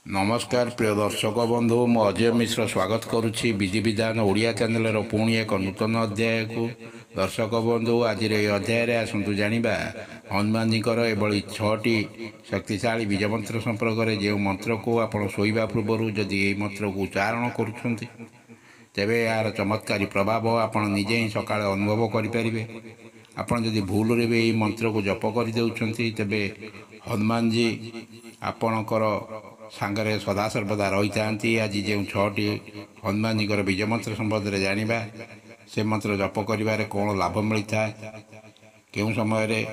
नमस्कार प्रिय दर्शक बंधु मु अजय मिश्र स्वागत करुच्ची विधि विधान ओडिया चैनल पुणी एक नूतन अध्याय को दर्शक बंधु आज अध्याय आसतु जाना हनुमान जी एभली 6टी शक्तिशाली बीज मंत्र संपर्क में जो मंत्र को आप शोवा पूर्व जदि ये मंत्र को उच्चारण करुँच तेबे यार चमत्कारी प्रभाव आपण निजे ही सका अनुभव करें। आपड़ जदि भूल रे भी यही मंत्र को जप करदे तेबे हनुमान जी आपणकर सांगरे सदासर्वदा रही था। आज जो 6टी हनुमान जी बीज मंत्र संबंध में जाना से मंत्र जप कर कौन लाभ मिलता है क्यों समय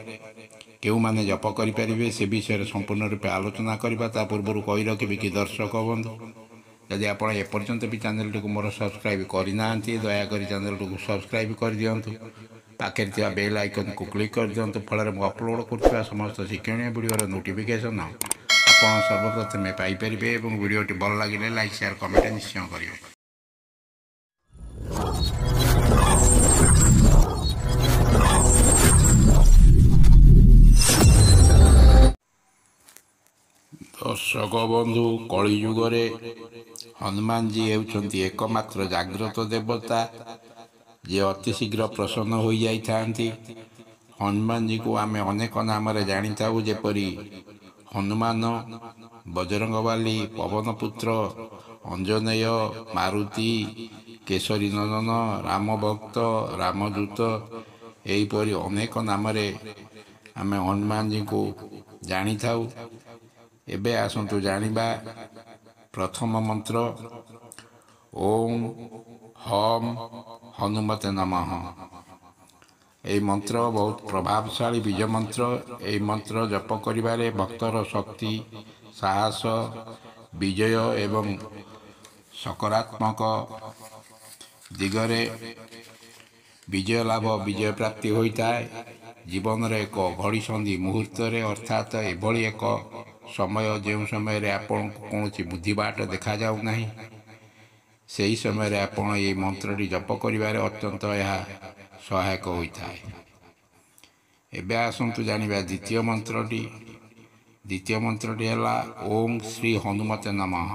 क्यों माने जप करें से विषय संपूर्ण रूपे आलोचना करवा पूर्व कही रखी कि दर्शक बंधु यदि आप एपर्यंत भी चैनल टी मोर सब्सक्राइब करना दयाकोरी चैनल टी सब्सक्राइब कर दिंतु पाखे बेल आइकन को क्लिक कर दिंतु फल अपलोड कर समस्त शिक्षण वीडियो नोटिफिकेशन आप सर्वप्रथमे पाइपर और वीडियोटी भल लगे लाइक शेयर कमेंट निश्चय करेंगे। दर्शक बंधु कलिजुगे हनुमान जी होती एकमात्र जाग्रत देवता जे अति शीघ्र प्रसन्न हो जाती। हनुमान जी को आम अनेक नाम जानी था जेपरी हनुमान, बजरंगबाली, पवनपुत्र, अंजनेय, मारुति, केशरी नंदन, राम भक्त, रामदूत यहीपरि अनेक नाम आम हनुमान जी को जानी था। एबे आसतु जानिबा प्रथम मंत्र ओम हम हनुमते नमः। यह मंत्र बहुत प्रभावशाली बीज मंत्र। यह मंत्र जप करिबारे भक्तर शक्ति, साहस, विजय एवं सकारात्मक दिगरे विजय लाभ विजय प्राप्ति होता है। जीवन रे एक घड़ी संधि मुहूर्त अर्थात एभली एक समय जो समय आपन कौन बुद्धि बाट देखा जाऊ नहीं से समय आपन ये मंत्रटी जप करिबारे अत्यंत यह सहायक होता है। एबे आसतु जानिबा द्वितीय मंत्रटी। द्वितीय मंत्रटी है ओम श्री हनुमते नमः।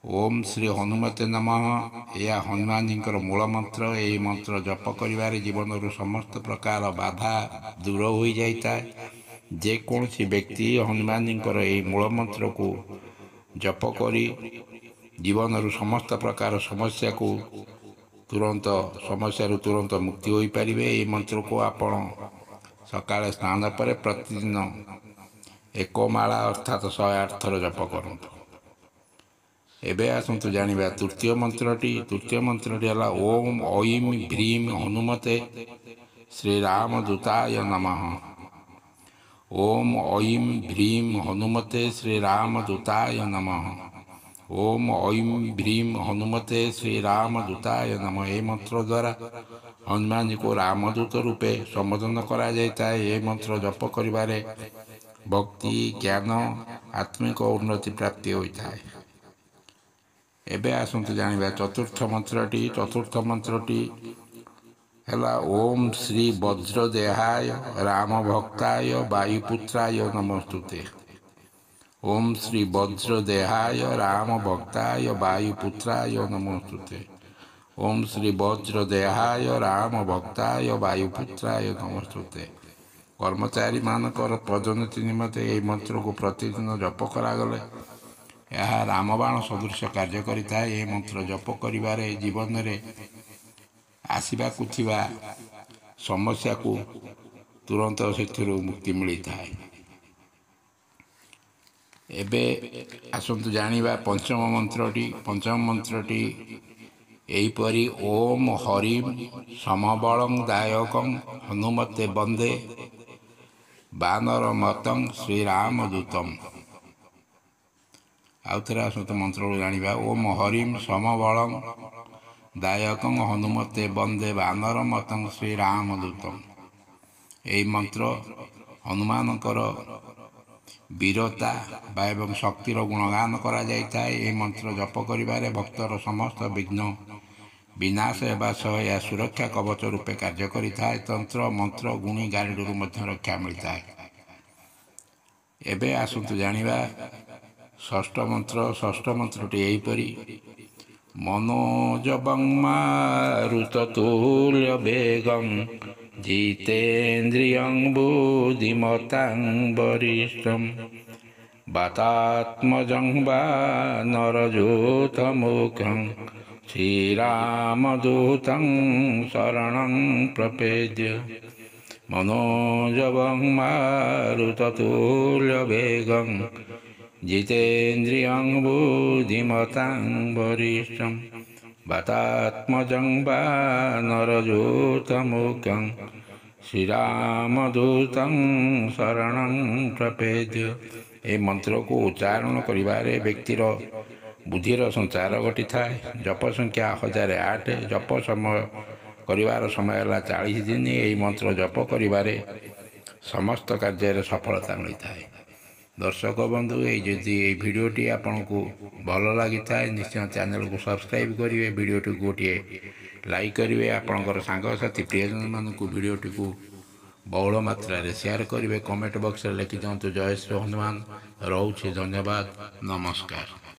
ओम श्री हनुमते नमः यह हनुमान जी मूल मंत्र। यही मंत्र जप करिबारे जीवन रू समस्त प्रकार बाधा दूर हो जाता है। जेकोसी व्यक्ति हनुमान जी यही मूल मंत्र को जप करी जीवन रू समस्त प्रकार समस्या को तुरंत मुक्ति हो पारे। ये मंत्र को आपण सकाଳେ स्नान पर प्रतिदिन एक माला अर्थात 108 थर जप करूँ। एबे आसतु जानिबा तृतीय मंत्रटी। तृतीय मंत्रटी है ओम ऐं ह्रीं हनुमते श्रीरामदूताय नमः। ओम ऐं ह्रीं हनुमते श्रीरामदूताय नमः। ओम ऐं ह्रीं हनुमते श्रीरामदूताय नमः। ये मंत्र द्वारा हनुमान जी को रामदूत रूपे संबोधन करा जाता है। ये मंत्र जप करिबारे भक्ति, ज्ञान, आत्मिक उन्नति प्राप्ति होता है। एबे आसतु जानिबा चतुर्थ मंत्रटी। चतुर्थ मंत्रटी है ओम श्री वज्रदेहाय रामभक्ताय वायुपुत्राय नमस्तुते। ओम श्री वज्रदेहाय रामभक्ताय वायुपुत्राय नमस्तुते। ओम श्री वज्रदेहाय रामभक्ताय वायुपुत्राय नमस्तुते। कर्मचारी मानकर पदोन्नति निमंते यह मंत्र को प्रतिदिन जप करागले यह रामबाण सदृश कार्य करिता है। यह मंत्र जप करिबारे जीवन रे आसिबाकु थिबा समस्या को तुरंत सेथिरु मुक्ति मिलता है। एबे आसतु जानिबा पंचम मंत्रटी। पंचम मंत्रटी एहीपरि ओम हरिं समबलं दायकं हनुमते वंदे वानरमतं श्रीरामदूतम्। आउ थे आसतु मंत्र जानिबा ओम हरिं समबलं दायकं हनुमते वंदे वानरमतं श्रीरामदूतम्। यही मंत्र हनुमानकर वीरता एवं शक्तिर गुणगान करा जाता है। यह मंत्र जप करिबारे भक्तर समस्त विघ्न विनाश होगा सह यह सुरक्षा कवच रूपे कार्य करिता है। तंत्र मंत्र गुणी गारिडू रक्षा मिलता है। एबे आसतु जानिबा ଷଷ୍ଠ ମନ୍ତ୍ରଟି ଏହିପରି ମନୋଜବଂ ମାରୁତତୁଲ୍ୟ ବେଗଂ ଜିତେନ୍ଦ୍ରିୟଂ ବୁଦ୍ଧିମତାଂ ବରିଷ୍ଠଂ ବାତାତ୍ମଜଂ ବାନରଯୂତମୁଖଂ ଶ୍ରୀରାମଦୂतं ଶରଣଂ ପ୍ରପେଦ୍ୟ मनोजवं मारुततुल्य वेगं जितेन्द्रियं बुद्धिमतां वरिष्ठं वातात्मजं वानरयूतमुखं श्रीरामदूतं शरणं प्रपेद्य। ଏ ମନ୍ତ୍ରକୁ ଉଚ୍ଚାରଣ କରିବାରେ ବ୍ୟକ୍ତିର ବୁଦ୍ଧିର ସଞ୍ଚାର ଘଟିଥାଏ। ଜପ ସଂଖ୍ୟା 1008। ଜପ ସମୟ କରିବାର ସମୟ ହେଲା 40 ଦିନ। ଏହି ମନ୍ତ୍ର ଜପ କରିବାରେ ସମସ୍ତ କାର୍ଯ୍ୟରେ ସଫଳତା ମିଳିଥାଏ। ଦର୍ଶକ ବନ୍ଧୁ, ଯଦି ଏହି ଭିଡ଼ିଓଟି ଆପଣଙ୍କୁ ଭଲ ଲାଗିଥାଏ ନିଶ୍ଚୟ ଚ୍ୟାନେଲକୁ ସବସ୍କ୍ରାଇବ୍ କରିବେ, ଭିଡ଼ିଓଟିକୁ ଗୋଟିଏ ଲାଇକ୍ କରିବେ, ଆପଣଙ୍କର ସାଙ୍ଗସାଥି ପ୍ରିୟଜନମାନଙ୍କୁ ଭିଡ଼ିଓଟିକୁ ବହୁଳ ମାତ୍ରାରେ ସେୟାର କରିବେ। କମେଣ୍ଟ ବକ୍ସରେ ଲେଖି ଦିଅନ୍ତୁ ଜୟ ଶ୍ରୀ ହନୁମାନ। ରହୁଛି, ଧନ୍ୟବାଦ, ନମସ୍କାର।